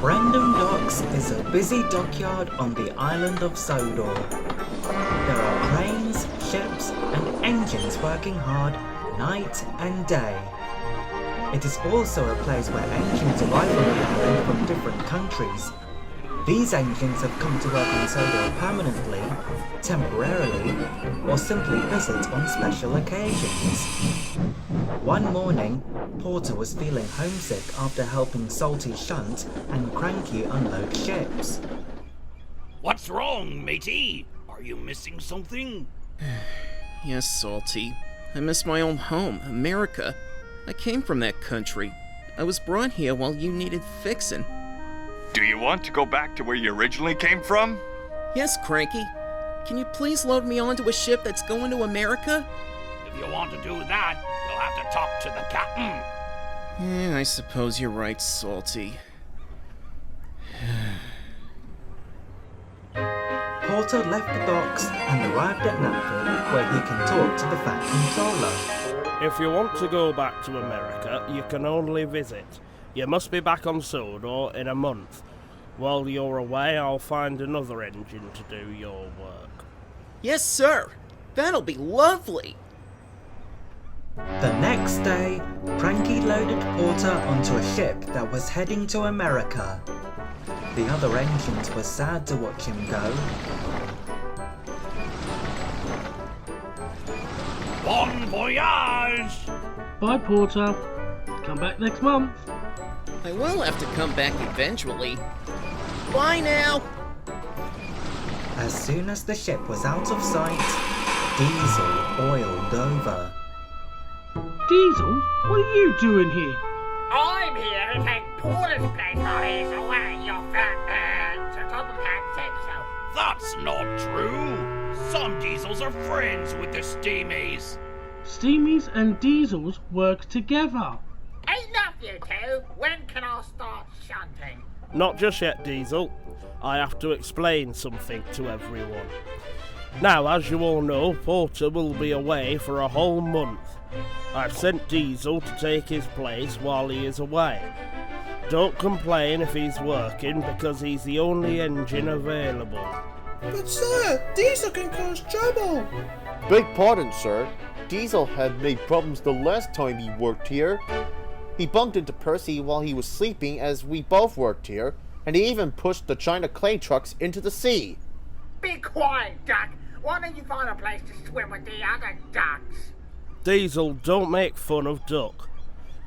Brendam Docks is a busy dockyard on the island of Sodor. There are cranes, ships and engines working hard night and day. It is also a place where engines arrive on the island from different countries. These engines have come to work on Sodor permanently, temporarily, or simply visit on special occasions. One morning, Porter was feeling homesick after helping Salty shunt and Cranky unload ships. What's wrong, matey? Are you missing something? Yes, Salty. I miss my old home, America. I came from that country. I was brought here while you needed fixing. Do you want to go back to where you originally came from? Yes, Cranky. Can you please load me onto a ship that's going to America? If you want to do that, you'll have to talk to the captain. Yeah, I suppose you're right, Salty. Porter left the docks and arrived at Natford, where he can talk to the Fat Controller. If you want to go back to America, you can only visit. You must be back on Sodor in a month. While you're away, I'll find another engine to do your work. Yes, sir. That'll be lovely. The next day, Cranky loaded Porter onto a ship that was heading to America. The other engines were sad to watch him go. Bon voyage! Bye, Porter. Come back next month. I will have to come back eventually. Bye now! As soon as the ship was out of sight, Diesel oiled over. Diesel, what are you doing here? I'm here to take Porter's place while he's away. Your fat, Sir Topham Hatt said so. That's not true. Some diesels are friends with the steamies. Steamies and Diesels work together. Enough, you two. When can I start shunting? Not just yet, Diesel. I have to explain something to everyone. Now, as you all know, Porter will be away for a whole month. I've sent Diesel to take his place while he is away. Don't complain if he's working, because he's the only engine available. But sir, Diesel can cause trouble. Beg pardon, sir. Diesel had made problems the last time he worked here. He bumped into Percy while he was sleeping as we both worked here, and he even pushed the China clay trucks into the sea. Be quiet, Duck. Why don't you find a place to swim with the other ducks? Diesel, don't make fun of Duck.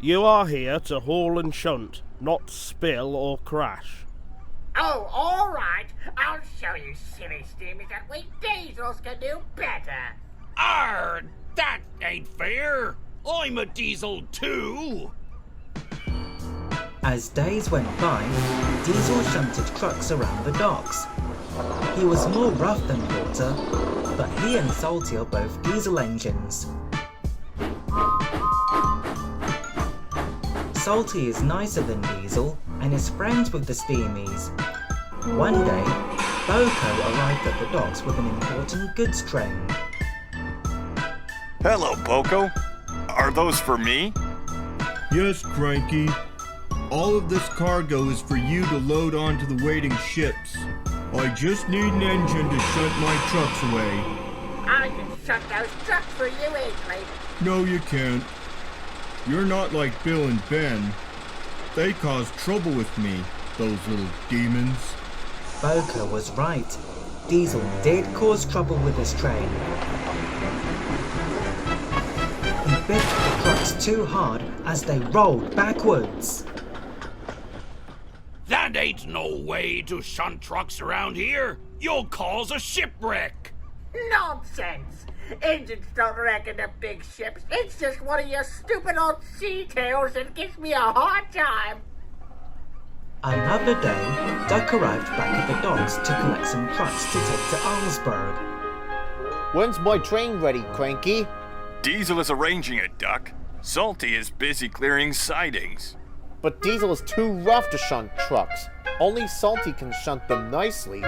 You are here to haul and shunt, not spill or crash. Oh, all right. I'll show you silly steamies that we Diesels can do better. Arr, that ain't fair. I'm a diesel too. As days went by, Diesel shunted trucks around the docks. He was more rough than Porter, but he and Salty are both diesel engines. Salty is nicer than Diesel and is friends with the steamies. One day, BoCo arrived at the docks with an important goods train. Hello, BoCo. Are those for me? Yes, Cranky. All of this cargo is for you to load onto the waiting ships. I just need an engine to shunt my trucks away. I can shunt those trucks for you easily. No, you can't. You're not like Bill and Ben. They cause trouble with me, those little demons. BoCo was right. Diesel did cause trouble with his train. He biffed the trucks too hard as they rolled backwards. That ain't no way to shunt trucks around here. You'll cause a shipwreck. Nonsense! Engines don't wreck into big ships. It's just one of your stupid old sea tails that gives me a hard time. Another day, Duck arrived back at the docks to collect some trucks to take to Arlsburg. When's my train ready, Cranky? Diesel is arranging it, Duck. Salty is busy clearing sidings. But Diesel is too rough to shunt trucks. Only Salty can shunt them nicely.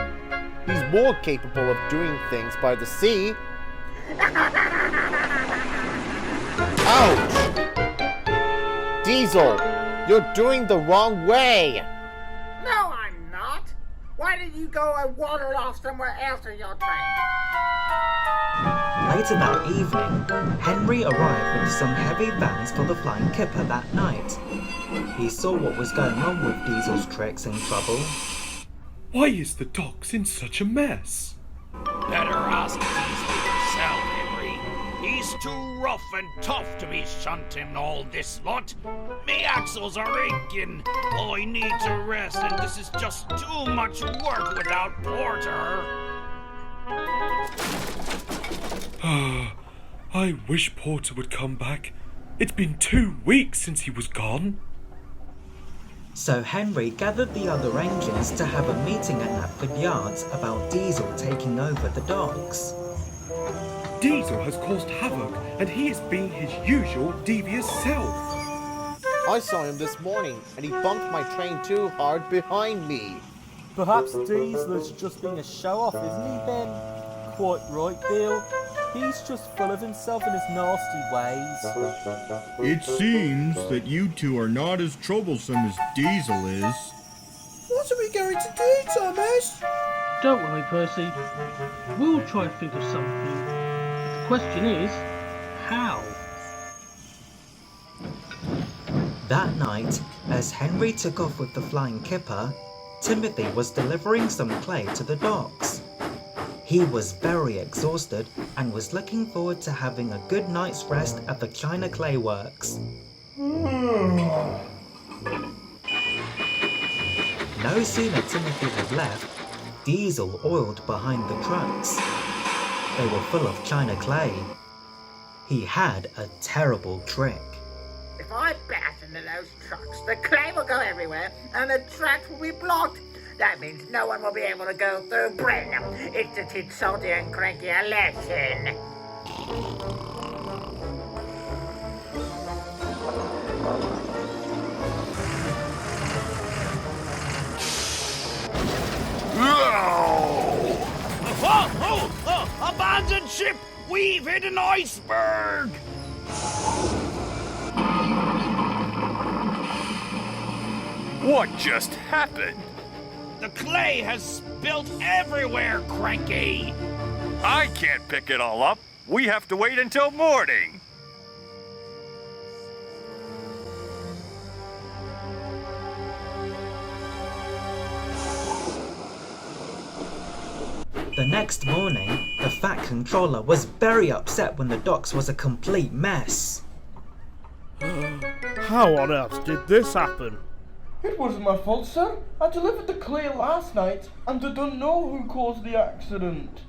He's more capable of doing things by the sea. Ouch! Diesel, you're doing the wrong way! No, why did you go and wander off somewhere else in your train? Later that evening, Henry arrived with some heavy vans for the Flying Kipper that night. He saw what was going on with Diesel's tricks and trouble. Why is the docks in such a mess? Better ask Diesel yourself, Henry. He's too rough and tough to be shunting all this lot. Me axles are aching. I need to rest, and this is just too much work without Porter. I wish Porter would come back. It's been 2 weeks since he was gone. So Henry gathered the other engines to have a meeting at Knapford Yards about Diesel taking over the docks. Diesel has caused havoc, and he is being his usual devious self. I saw him this morning, and he bumped my train too hard behind me. Perhaps Diesel is just being a show-off, isn't he, Ben? Quite right, Bill. He's just full of himself and his nasty ways. It seems that you two are not as troublesome as Diesel is. What are we going to do, Thomas? Don't worry, Percy. We'll try to think of something. But the question is, how? That night, as Henry took off with the Flying Kipper, Timothy was delivering some clay to the docks. He was very exhausted and was looking forward to having a good night's rest at the China Clay Works. No sooner Timothy had left, Diesel oiled behind the trucks. They were full of China clay. He had a terrible trick. If I bash into those trucks, the clay will go everywhere and the tracks will be blocked. That means no one will be able to go through Brendam. It's to teach Salty and Cranky a lesson. Oh! Abandoned ship! We've hit an iceberg! What just happened? The clay has spilled everywhere, Cranky! I can't pick it all up. We have to wait until morning. The next morning, the Fat Controller was very upset when the docks was a complete mess. How on earth did this happen? It wasn't my fault, sir. I delivered the clay last night, and I don't know who caused the accident.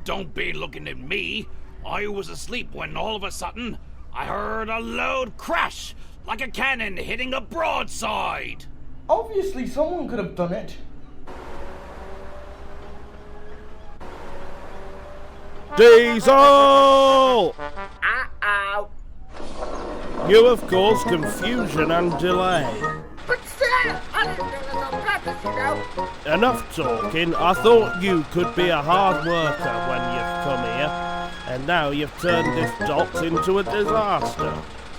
Don't be looking at me. I was asleep when all of a sudden I heard a loud crash, like a cannon hitting a broadside. Obviously, someone could have done it. Diesel! Uh-oh. You have caused confusion and delay. But sir, I didn't do this on purpose, you know. Enough talking. I thought you could be a hard worker when you've come here, and now you've turned this docks into a disaster.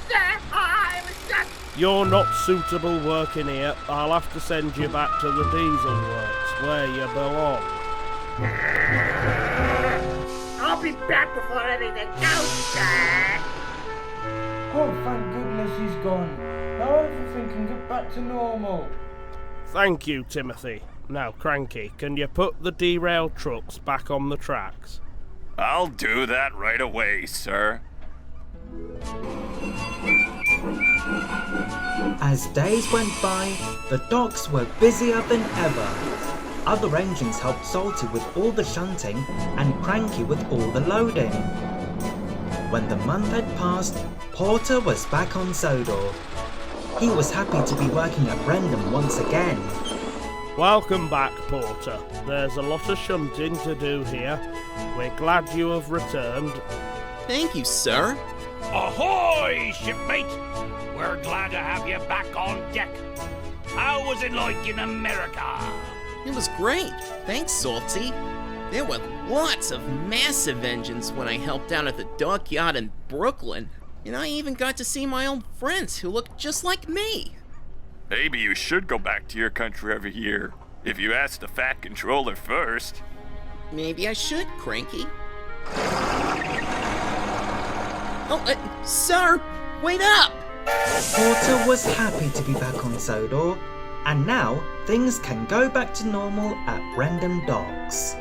Sir, I was just... You're not suitable working here. I'll have to send you back to the diesel works, where you belong. I'll be back before anything goes, sir. Oh, thank goodness he's gone. Now everything can get back to normal. Thank you, Timothy. Now, Cranky, can you put the derailed trucks back on the tracks? I'll do that right away, sir. As days went by, the docks were busier than ever. Other engines helped Salty with all the shunting and Cranky with all the loading. When the month had passed, Porter was back on Sodor. He was happy to be working at Brendam once again. Welcome back, Porter. There's a lot of shunting to do here. We're glad you have returned. Thank you, sir. Ahoy, shipmate! We're glad to have you back on deck. How was it like in America? It was great. Thanks, Salty. There were lots of massive engines when I helped out at the Dockyard in Brooklyn. And I even got to see my old friends who looked just like me. Maybe you should go back to your country every year. If you ask the Fat Controller first. Maybe I should, Cranky. Oh, sir, wait up! Porter was happy to be back on Sodor, and now things can go back to normal at Brendam Docks.